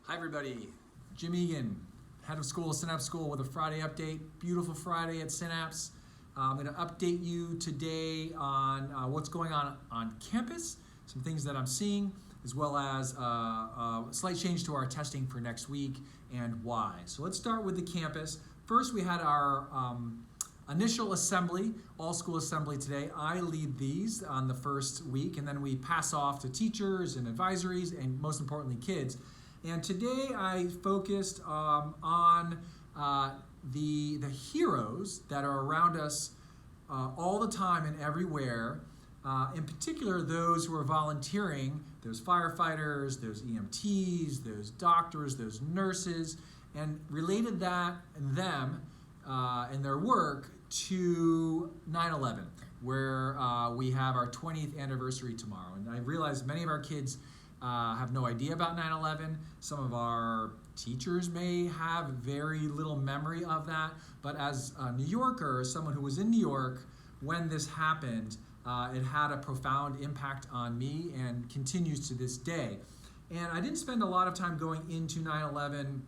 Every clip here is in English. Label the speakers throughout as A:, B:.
A: Hi everybody, Jim Egan, head of school, Synapse School, with a Friday update. Beautiful Friday at Synapse. I'm going to update you today on what's going on campus, some things that I'm seeing, as well as a slight change to our testing for next week and why. So let's start with the campus. First, we had our initial assembly, all school assembly today. I lead these on the first week, and then we pass off to teachers and advisories, and most importantly, kids. And today I focused on the heroes that are around us all the time and everywhere. In particular, those who are volunteering. There's firefighters, there's EMTs, there's doctors, there's nurses, and related them and their work to 9/11, where we have our 20th anniversary tomorrow. And I realize many of our kids have no idea about 9/11. Some of our teachers may have very little memory of that. But as a New Yorker, as someone who was in New York when this happened, it had a profound impact on me and continues to this day. And I didn't spend a lot of time going into 9/11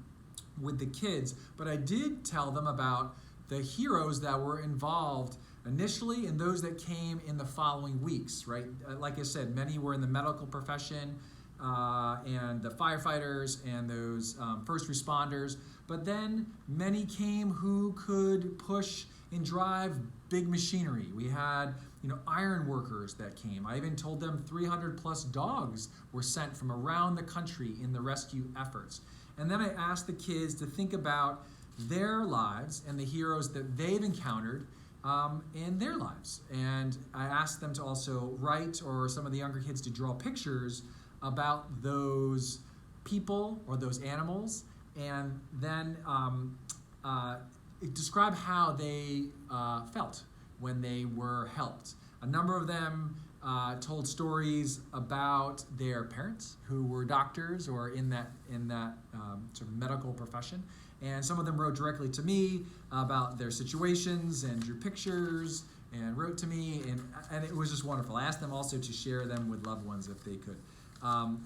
A: with the kids, but I did tell them about the heroes that were involved initially and those that came in the following weeks, right? Like I said, many were in the medical profession, and the firefighters and those first responders, but then many came who could push and drive big machinery. We had iron workers that came. I even told them 300 plus dogs were sent from around the country in the rescue efforts. And then I asked the kids to think about their lives and the heroes that they've encountered in their lives. And I asked them to also write, or some of the younger kids to draw pictures about those people or those animals, and then describe how they felt when they were helped. A number of them told stories about their parents who were doctors or in that sort of medical profession, and some of them wrote directly to me about their situations and drew pictures and wrote to me, and it was just wonderful. I asked them also to share them with loved ones if they could.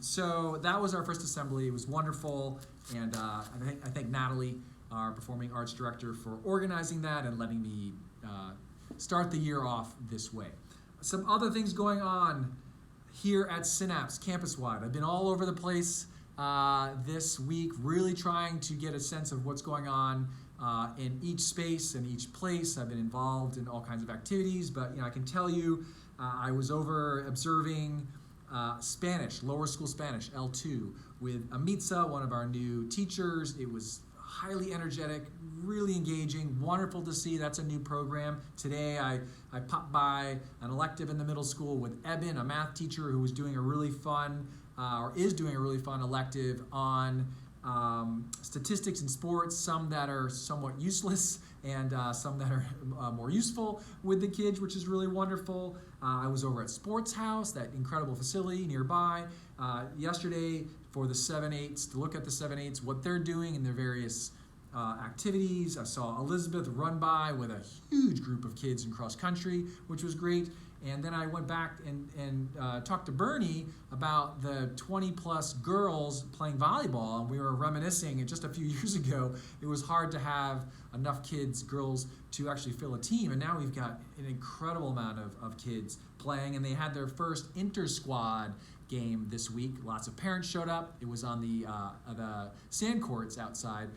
A: So that was our first assembly. It was wonderful, and I thank Natalie, our performing arts director, for organizing that and letting me start the year off this way. Some other things going on here at Synapse campus-wide. I've been all over the place this week, really trying to get a sense of what's going on in each space and each place. I've been involved in all kinds of activities, but I can tell you I was over observing Spanish, lower school Spanish, L2, with Amitza, one of our new teachers. It was highly energetic, really engaging, wonderful to see. That's a new program. Today I popped by an elective in the middle school with Eben, a math teacher who was doing a really fun, or is doing a really fun elective on statistics in sports, some that are somewhat useless and some that are more useful with the kids, which is really wonderful. I was over at Sports House, that incredible facility nearby, yesterday for the 7-8s, to look at the 7-8s, what they're doing in their various activities. I saw Elizabeth run by with a huge group of kids in cross country, which was great. And then I went back and talked to Bernie about the 20 plus girls playing volleyball, and we were reminiscing. And just a few years ago, it was hard to have enough kids, girls, to actually fill a team. And now we've got an incredible amount of kids playing, and they had their first inter-squad game this week. Lots of parents showed up. It was on the sand courts outside,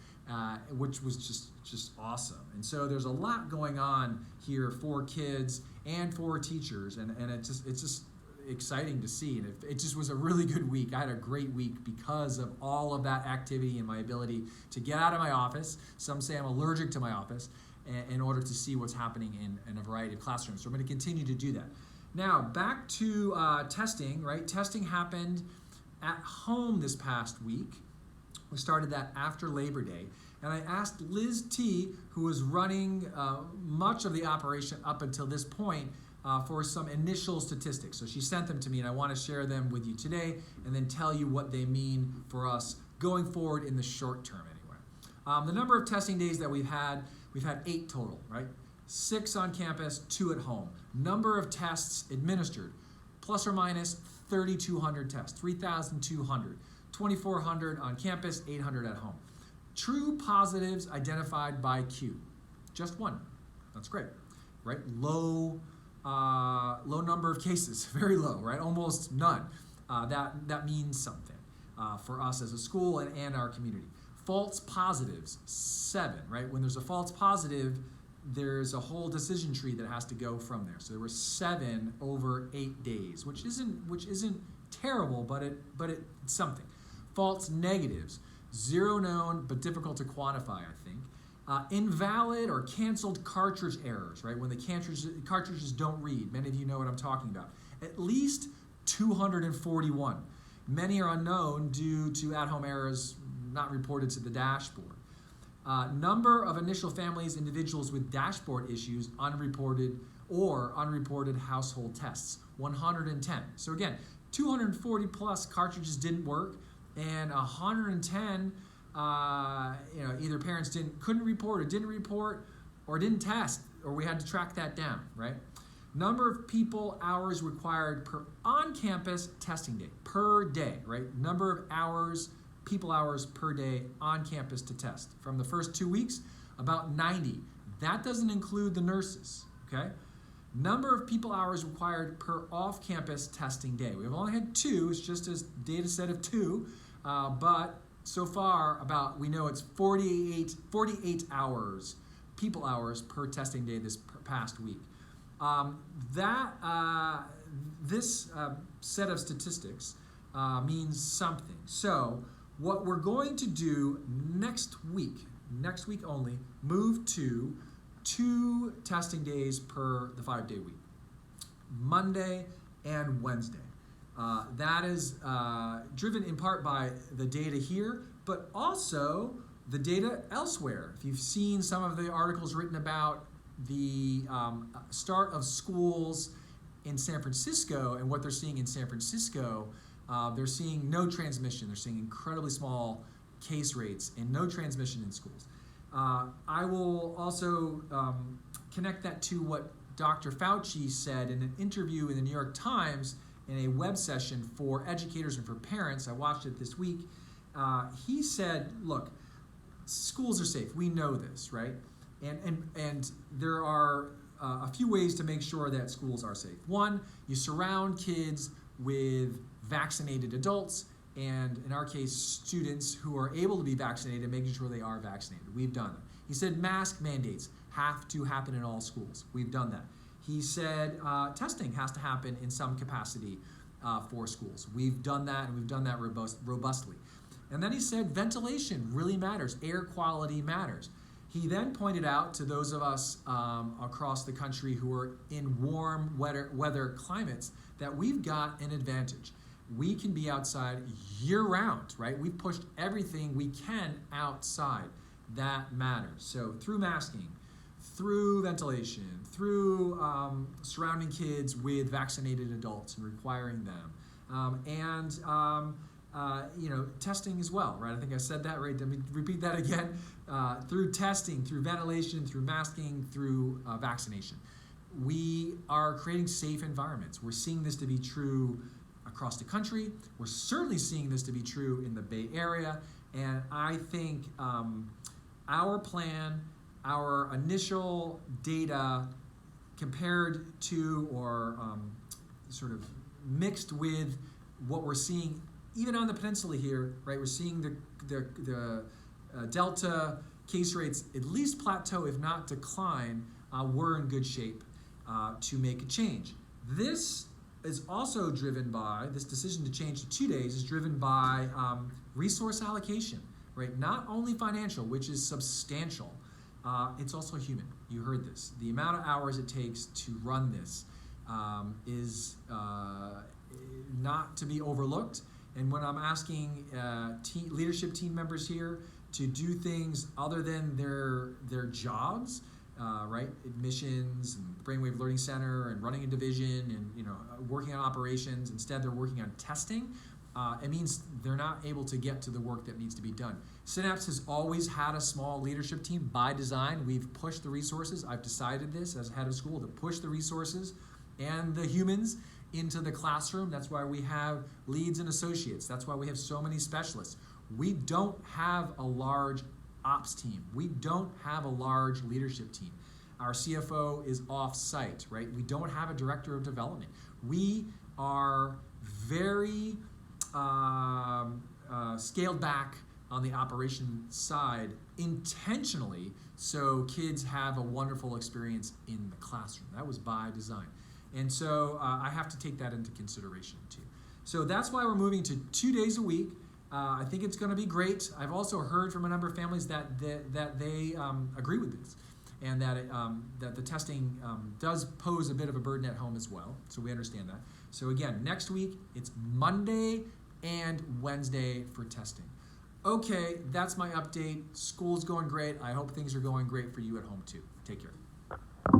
A: which was just awesome. And so there's a lot going on here for kids and for teachers, and it's just exciting to see. And it just was a really good week. I had a great week because of all of that activity and my ability to get out of my office. Some say I'm allergic to my office, in order to see what's happening in a variety of classrooms. So I'm going to continue to do that. Now, back to testing, right? Testing happened at home this past week. We started that after Labor Day. And I asked Liz T., who was running much of the operation up until this point, for some initial statistics. So she sent them to me, and I want to share them with you today and then tell you what they mean for us going forward in the short term anyway. The number of testing days that we've had 8 total, right? 6 on campus, 2 at home. Number of tests administered, plus or minus 3,200 tests, 3,200. 2,400 on campus, 800 at home. True positives identified by Q, just one. That's great, right? Low number of cases, very low, right? Almost none. That means something for us as a school and our community. False positives, 7, right? When there's a false positive, there's a whole decision tree that has to go from there. So there were 7 over 8 days, which isn't terrible, but it's something. False negatives, 0 known but difficult to quantify, I think. Invalid or canceled cartridge errors, right? When the cartridges don't read. Many of you know what I'm talking about. At least 241. Many are unknown due to at-home errors not reported to the dashboard. Number of initial families, individuals with dashboard issues, unreported household tests, 110. So again, 240 plus cartridges didn't work, and 110, either parents couldn't report or didn't report or didn't test, or we had to track that down, right? Number of people hours required per on-campus testing day, per day, right? Number of hours, people hours per day on campus to test. From the first 2 weeks, about 90. That doesn't include the nurses, okay? Number of people hours required per off-campus testing day. We've only had 2, it's just a data set of 2, but so far we know it's 48 hours, people hours per testing day this past week. This set of statistics means something. So what we're going to do next week only, move to 2 testing days per the 5-day week, Monday and Wednesday. That is driven in part by the data here, but also the data elsewhere. If you've seen some of the articles written about the start of schools in San Francisco and what they're seeing in San Francisco, they're seeing no transmission. They're seeing incredibly small case rates and no transmission in schools. I will also connect that to what Dr. Fauci said in an interview in the New York Times in a web session for educators and for parents. I watched it this week. He said, look, schools are safe. We know this, right? And there are a few ways to make sure that schools are safe. One, you surround kids with vaccinated adults, and in our case, students who are able to be vaccinated, making sure they are vaccinated. We've done that. He said mask mandates have to happen in all schools. We've done that. He said testing has to happen in some capacity for schools. We've done that, and we've done that robustly. And then he said ventilation really matters. Air quality matters. He then pointed out to those of us across the country who are in warm weather climates that we've got an advantage. We can be outside year-round, right? We've pushed everything we can outside. That matters. So through masking, through ventilation, through surrounding kids with vaccinated adults and requiring them, testing as well, right? I think I said that, right? Let me repeat that again. Through testing, through ventilation, through masking, through vaccination. We are creating safe environments. We're seeing this to be true across the country. We're certainly seeing this to be true in the Bay Area. And I think our plan, our initial data compared to or sort of mixed with what we're seeing even on the peninsula here, right? We're seeing the Delta case rates at least plateau, if not decline. We're in good shape to make a change. This is also driven by, this decision to change to 2 days is driven by resource allocation, right? Not only financial, which is substantial, it's also human. You heard this. The amount of hours it takes to run this is not to be overlooked. And when I'm asking leadership team members here to do things other than their jobs, right? Admissions and Brainwave Learning Center and running a division and working on operations. Instead, they're working on testing. It means they're not able to get to the work that needs to be done. Synapse has always had a small leadership team by design. We've pushed the resources. I've decided this as head of school to push the resources and the humans into the classroom. That's why we have leads and associates. That's why we have so many specialists. We don't have a large ops team. We don't have a large leadership team. Our CFO is off-site, right? We don't have a director of development. We are very scaled back on the operation side intentionally so kids have a wonderful experience in the classroom. That was by design. And so I have to take that into consideration too. So that's why we're moving to 2 days a week. I think it's going to be great. I've also heard from a number of families that they agree with this, and that the testing does pose a bit of a burden at home as well. So we understand that. So again, next week it's Monday and Wednesday for testing. Okay, that's my update. School's going great. I hope things are going great for you at home too. Take care.